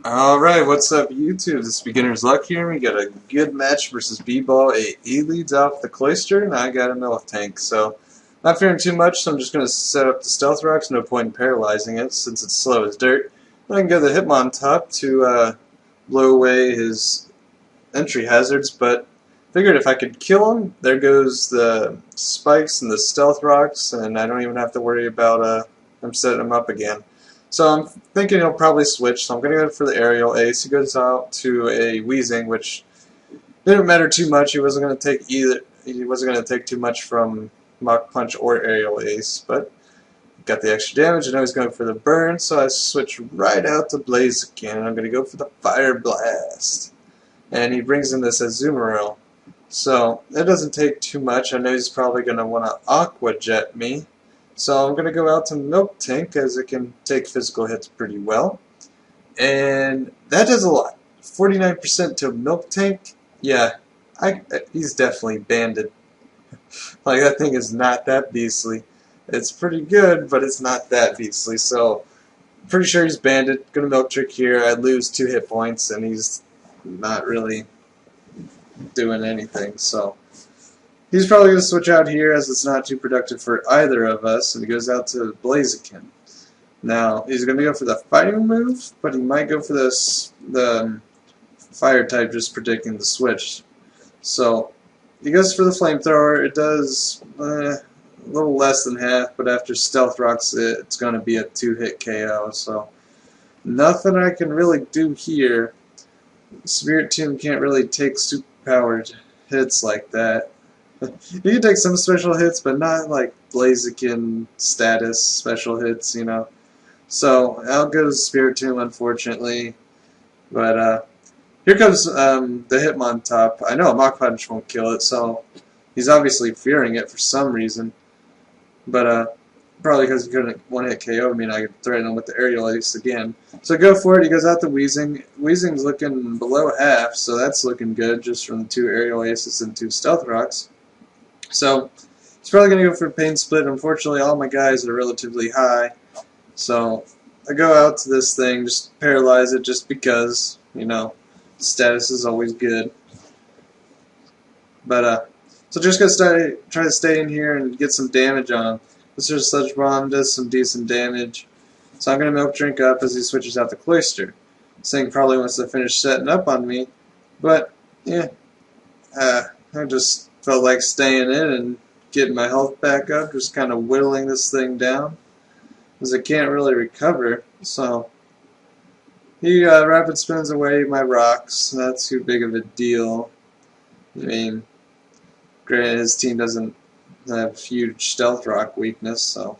Alright, what's up YouTube? This is Beginner's Luck here. We got a good match versus B-ball8. He leads off the cloister, and I got a milk tank. So, not fearing too much, so I'm just going to set up the stealth rocks. No point in paralyzing it, since it's slow as dirt. Then I can go to the Hitmontop to blow away his entry hazards, but figured if I could kill him, there goes the spikes and the stealth rocks, and I don't even have to worry about him setting them up again. So I'm thinking he'll probably switch, so I'm going to go for the aerial ace. He goes out to a wheezing, which didn't matter too much. He wasn't going to take either. He wasn't going to take too much from Mach Punch or aerial ace, but got the extra damage. I know he's going for the burn, so I switch right out to Blaziken, and I'm going to go for the Fire Blast. And he brings in this Azumarill. So it doesn't take too much. I know he's probably going to want to Aqua Jet me. So I'm going to go out to Milk Tank, as it can take physical hits pretty well. And that does a lot. 49% to Milk Tank. Yeah, he's definitely banded. Like, that thing is not that beastly. It's pretty good, but it's not that beastly. So, pretty sure he's banded. Gonna Milk Trick here. I lose 2 hit points, and he's not really doing anything. So, he's probably going to switch out here, as it's not too productive for either of us, and he goes out to Blaziken. Now, he's going to go for the fighting move, but he might go for the fire type, just predicting the switch. So, he goes for the flamethrower. It does a little less than half, but after Stealth Rocks, it's going to be a 2-hit KO. So, nothing I can really do here. Spirit Tomb can't really take superpowered hits like that. You can take some special hits, but not like Blaziken status special hits, you know. So, out goes Spirit Tomb, unfortunately. But, here comes the Hitmontop. I know a Mach Punch won't kill it, so he's obviously fearing it for some reason. But, probably because he couldn't one-hit KO me, and I could threaten him with the aerial ace again. So go for it. He goes out to Wheezing. Wheezing's looking below half, so that's looking good, just from the 2 aerial aces and 2 stealth rocks. So, he's probably going to go for a pain split. Unfortunately, all my guys are relatively high. So, I go out to this thing, just paralyze it just because, you know, status is always good. But, so just going to try to stay in here and get some damage on him. This Sludge Bomb does some decent damage. So I'm going to Milk Drink up as he switches out the Cloister. This thing probably wants to finish setting up on me. But, yeah, I just felt like staying in and getting my health back up, just kind of whittling this thing down, because I can't really recover. So he rapid spins away my rocks. Not too big of a deal. I mean, granted, his team doesn't have huge stealth rock weakness, so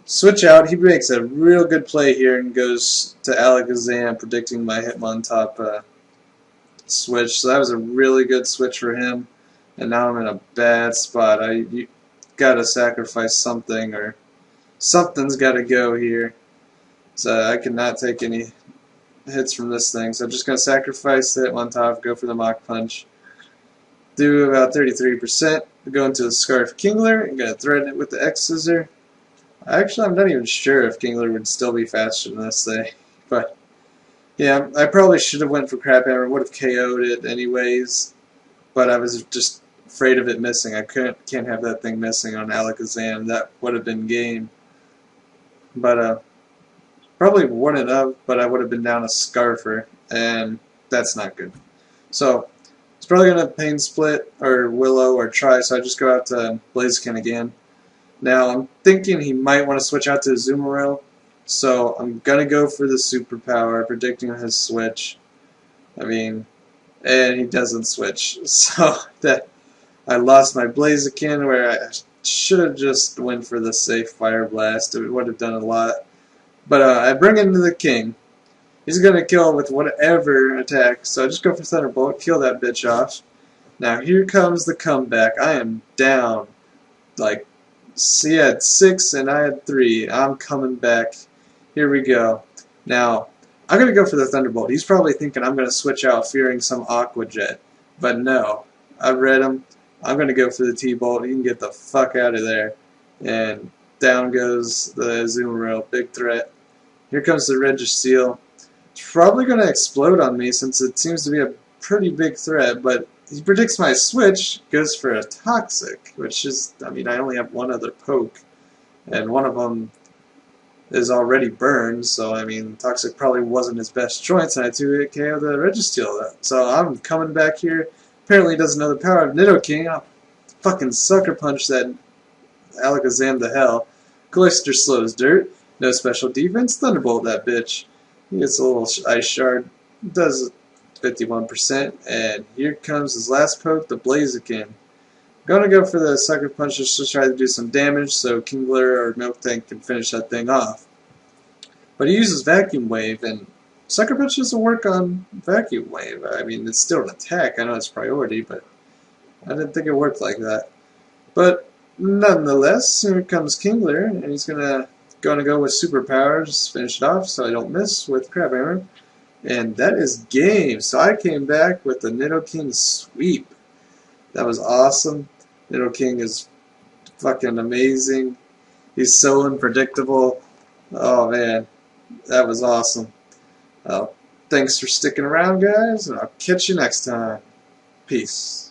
switch out. He makes a real good play here and goes to Alakazam, predicting my Hitmontop switch. So that was a really good switch for him. And now I'm in a bad spot. You gotta sacrifice something, or something's gotta go here. So I cannot take any hits from this thing. So I'm just gonna sacrifice the Hitmontop, go for the Mach Punch. Do about 33%. Go into the Scarf Kingler and gonna threaten it with the X Scissor. Actually, I'm not even sure if Kingler would still be faster than this thing. But yeah, I probably should have went for Crab Hammer. Would have KO'd it anyways. But I was just afraid of it missing. I can't have that thing missing on Alakazam. That would have been game. But probably wouldn't have, but I would have been down a Scarfer, and that's not good. So it's probably going to Pain Split or Willow or try, so I just go out to Blaziken again. Now I'm thinking he might want to switch out to Azumarill, so I'm going to go for the superpower, predicting his switch. I mean, and he doesn't switch, so that I lost my Blaziken, where I should have just went for the safe Fire Blast. It would have done a lot. But I bring in the King. He's going to kill with whatever attack, so I just go for Thunderbolt, kill that bitch off. Now here comes the comeback. I am down. Like, he had 6 and I had 3. I'm coming back. Here we go. Now, I'm going to go for the Thunderbolt. He's probably thinking I'm going to switch out, fearing some Aqua Jet. But no. I've read him. I'm going to go for the T-Bolt. He can get the fuck out of there. And down goes the Azumarill. Big threat. Here comes the Registeel. probably going to explode on me since it seems to be a pretty big threat, but he predicts my switch, goes for a Toxic, which is, I mean, I only have one other poke, and one of them is already burned, so I mean, Toxic probably wasn't his best choice, and I 2-hit KO the Registeel. So I'm coming back here. Apparently he doesn't know the power of Nidoking. I'll fucking Sucker Punch that Alakazam to hell. Cloyster slows dirt. No special defense. Thunderbolt that bitch. He gets a little Ice Shard. Does 51%. And here comes his last poke, the Blaziken. Gonna go for the Sucker Punch just to try to do some damage so Kingler or Miltank can finish that thing off. But he uses Vacuum Wave, and Sucker Punch doesn't work on Vacuum Wave. I mean, it's still an attack. I know it's priority, but I didn't think it worked like that. But nonetheless, here comes Kingler, and he's gonna go with superpowers, finish it off so I don't miss with Crab Hammer. And that is game. So I came back with the Nidoking sweep. That was awesome. Nidoking is fucking amazing. He's so unpredictable. Oh man, that was awesome. Thanks for sticking around, guys, and I'll catch you next time. Peace.